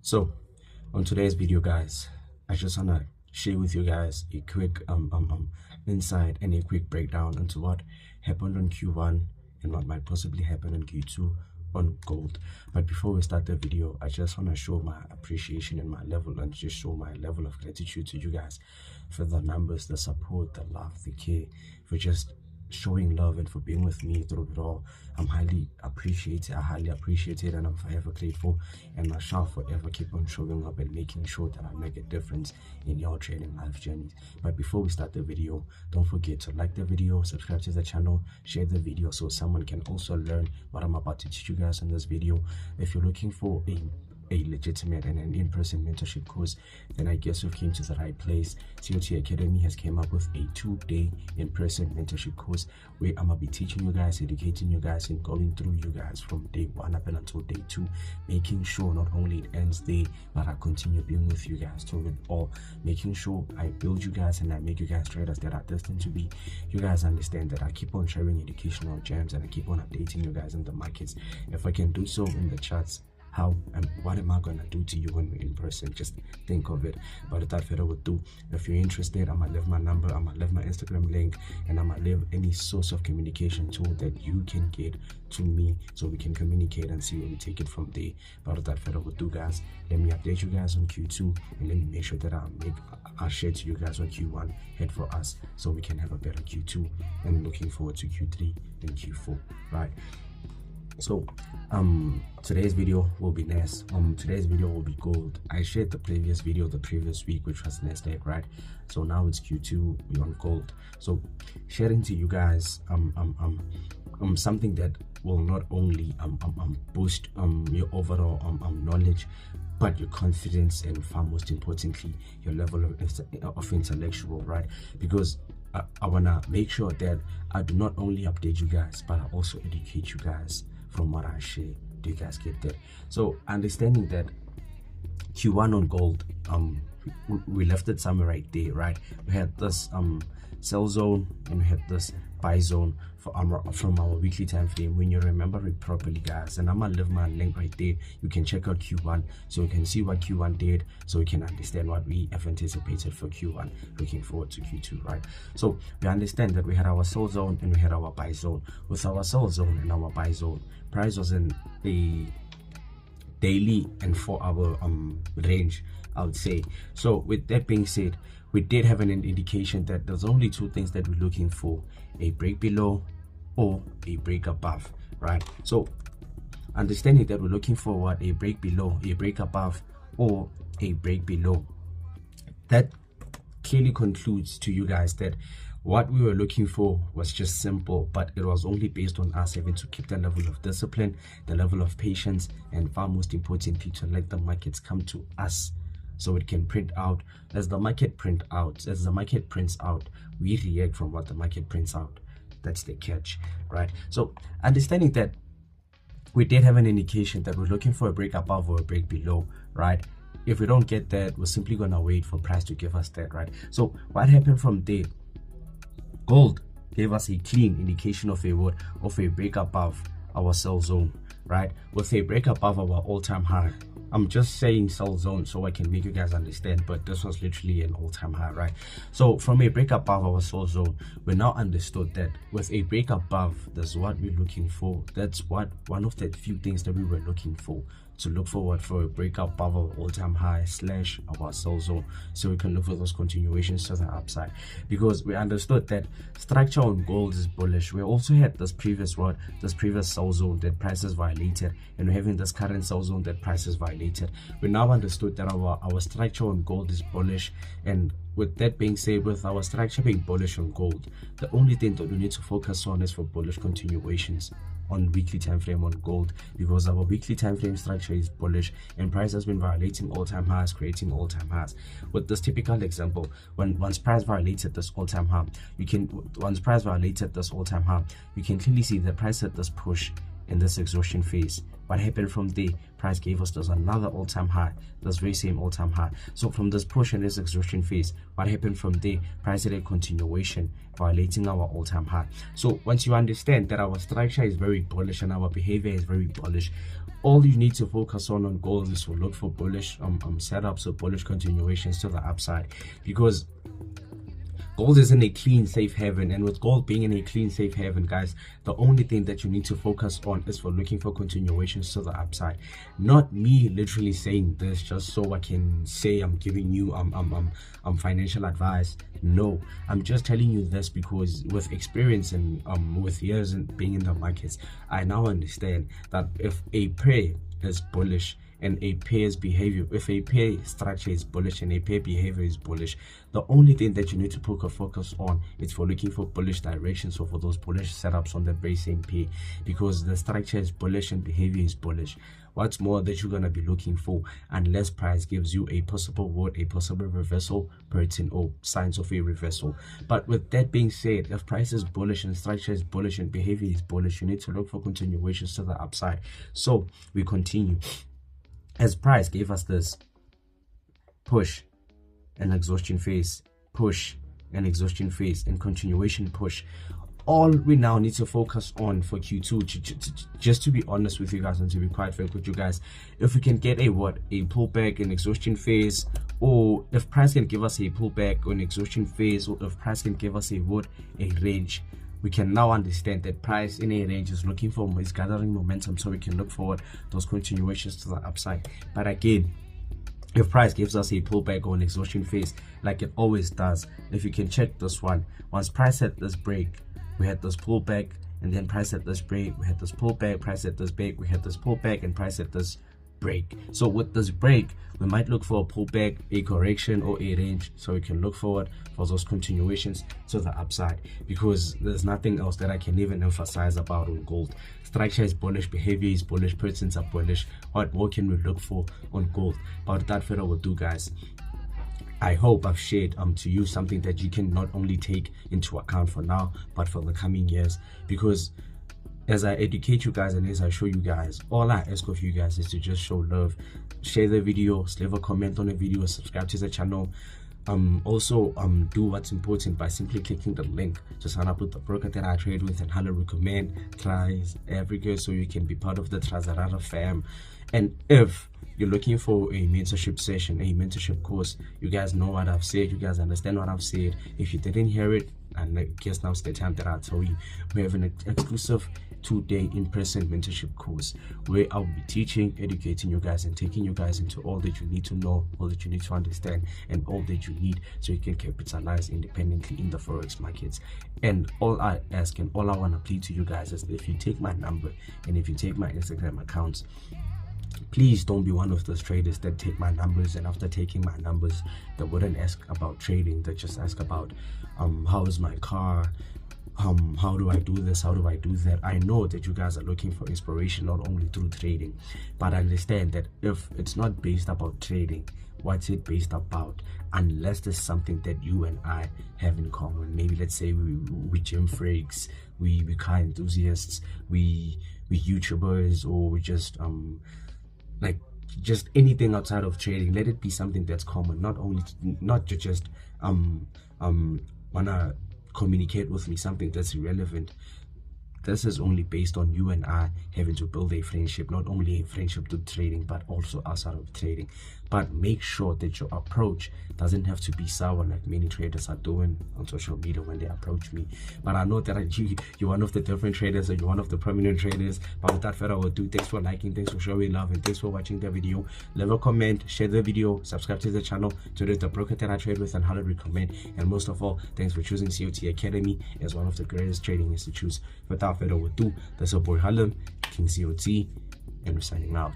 So on today's video, guys, I just wanna share with you guys a quick insight and a quick breakdown into what happened on Q1 and what might possibly happen on Q2 on gold. But before we start the video, I just want to show my appreciation and my level, and just show my level of gratitude to you guys for the numbers, the support, the love, the care, for just showing love and for being with me through it all. I highly appreciate it, and I'm forever grateful, and I shall forever keep on showing up and making sure that I make a difference in your trading life journeys. But before we start the video, don't forget to like the video, subscribe to the channel, share the video so someone can also learn what I'm about to teach you guys in this video. If you're looking for a legitimate and an in-person mentorship course, then I guess you've came to the right place. COT Academy has came up with a 2-day in-person mentorship course where I'm gonna be teaching you guys, educating you guys, and going through you guys from day 1 up until day 2, making sure not only it ends there, but I continue being with you guys through it all, making sure I build you guys and I make you guys traders that are destined to be. You guys understand that I keep on sharing educational gems and I keep on updating you guys in the markets. If I can do so in the charts, how and what am I gonna do to you when we're in person? Just think of it. But without further ado, if you're interested, I'm gonna leave my number, I'm gonna leave my Instagram link, and I'm gonna leave any source of communication tool that you can get to me so we can communicate and see where we take it from there. But without further ado, guys, let me update you guys on Q2, and let me make sure that I share to you guys on Q1 head for us so we can have a better Q2, and looking forward to Q3 and Q4, right? So today's video will be NAS. Today's video will be gold. I shared the previous video the previous week, which was Nasdaq, right? So now it's Q2, we're on gold. So sharing to you guys something that will not only boost your overall knowledge, but your confidence, and far most importantly, your level of intellectual, right? Because I wanna make sure that I do not only update you guys, but I also educate you guys from what I share. Do you guys get that? So understanding that Q1 on gold, we left it somewhere right there, right? We had this sell zone and we had this buy zone from our weekly time frame. When you remember it properly, guys, and I'm gonna leave my link right there, you can check out Q1 so you can see what Q1 did, so you can understand what we have anticipated for Q1, looking forward to Q2, right? So we understand that we had our sell zone and we had our buy zone. With our sell zone and our buy zone, price was in the daily and 4-hour range, I would say. So with that being said, we did have an indication that there's only 2 things that we're looking for: a break below or a break above, right? So understanding that we're looking for what? A break below, a break above, or a break below, that clearly concludes to you guys that what we were looking for was just simple, but it was only based on us having to keep the level of discipline, the level of patience, and far most importantly, to let the markets come to us so it can print out. As the market prints out, we react from what the market prints out. That's the catch, right? So understanding that we did have an indication that we're looking for a break above or a break below, right? If we don't get that, we're simply gonna wait for price to give us that, right? So what happened from there? Gold gave us a clean indication of a break above our sell zone, right? With a break above our all-time high. I'm just saying sell zone so I can make you guys understand, but this was literally an all-time high, right? So from a break above our sell zone, we now understood that with a break above, that's what we're looking for. That's one of the few things that we were looking for, to look forward for a break above our all-time high / our sell zone, so we can look for those continuations to the upside. Because we understood that structure on gold is bullish. We also had this previous sell zone that prices violated, and we're having this current sell zone that prices violated. We now understood that our structure on gold is bullish, and with that being said, with our structure being bullish on gold, the only thing that we need to focus on is for bullish continuations on weekly time frame on gold, because our weekly time frame structure is bullish and price has been violating all-time highs, creating all-time highs. With this typical example, once price violated this all-time high, you can clearly see the price at this push in this exhaustion phase. What happened from there? Price gave us another all-time high, this very same all-time high. So from this push in this exhaustion phase, what happened from there? Price did a continuation, violating our all-time high. So once you understand that our structure is very bullish and our behavior is very bullish, all you need to focus on gold is to look for bullish setups or bullish continuations to the upside, because gold is in a clean safe haven, and with gold being in a clean safe haven, guys, the only thing that you need to focus on is for looking for continuations to the upside. Not me literally saying this just so I can say I'm giving you financial advice. No, I'm just telling you this because with experience and with years and being in the markets, I now understand that if a pair is bullish and a pair's behavior, if a pair structure is bullish and a pair behavior is bullish, the only thing that you need to put a focus on is for looking for bullish directions or for those bullish setups on the very same pair, because the structure is bullish and behavior is bullish. What's more that you're going to be looking for, unless price gives you a possible word, a possible reversal pattern or signs of a reversal. But with that being said, if price is bullish and structure is bullish and behavior is bullish, you need to look for continuations to the upside. So we continue. As price gave us this push and exhaustion phase, push and exhaustion phase and continuation push, all we now need to focus on for Q2, just to be honest with you guys and to be quite frank with you guys, if we can get a pullback in exhaustion phase, or if price can give us a pullback on exhaustion phase, or if price can give us a range, we can now understand that price in a range is looking for, is gathering momentum, so we can look forward those continuations to the upside. But again, if price gives us a pullback on exhaustion phase like it always does, if you can check this one, once price had this break, we had this pullback, and then price had this break, we had this pullback, price had this break, we had this pullback, and price had this break. So with this break, we might look for a pullback, a correction, or a range, so we can look forward for those continuations to the upside, because there's nothing else that I can even emphasize about on gold. Structure is bullish, behavior is bullish, patterns are bullish. What more can we look for on gold? But without further ado, guys, I hope I've shared to you something that you can not only take into account for now, but for the coming years. Because as I educate you guys and as I show you guys, all I ask of you guys is to just show love, share the video, leave a comment on the video, subscribe to the channel. Also do what's important by simply clicking the link to sign up with the broker that I trade with and highly recommend, Tries Africa, so you can be part of the TRAZARARA fam. And if you're looking for a mentorship session, a mentorship course, you guys know what I've said, you guys understand what I've said. If you didn't hear it, and I guess now's the time that I'll tell you, we have an exclusive 2-day in-person mentorship course where I'll be teaching, educating you guys, and taking you guys into all that you need to know, all that you need to understand, and all that you need so you can capitalize independently in the forex markets. And all I ask and all I want to plead to you guys is that if you take my number and if you take my Instagram accounts, please don't be one of those traders that take my numbers and after taking my numbers, they wouldn't ask about trading. They just ask about how is my car, how do I do this, how do I do that. I know that you guys are looking for inspiration not only through trading, but understand that if it's not based about trading, what's it based about? Unless there's something that you and I have in common. Maybe let's say we gym freaks, we car enthusiasts, we YouTubers, or we just like just anything outside of trading. Let it be something that's common, not to just wanna communicate with me something that's irrelevant. This is only based on you and I having to build a friendship, not only a friendship to trading, but also outside of trading. But make sure that your approach doesn't have to be sour like many traders are doing on social media when they approach me. But I know that you're one of the different traders, or you're one of the prominent traders. But without further ado, thanks for liking, thanks for showing love, and thanks for watching the video. Leave a comment, share the video, subscribe to the channel to the broker that I trade with and highly recommend. And most of all, thanks for choosing COT Academy as one of the greatest trading institutes. Without further ado, that's your boy Harlem, King COT, and we're signing out.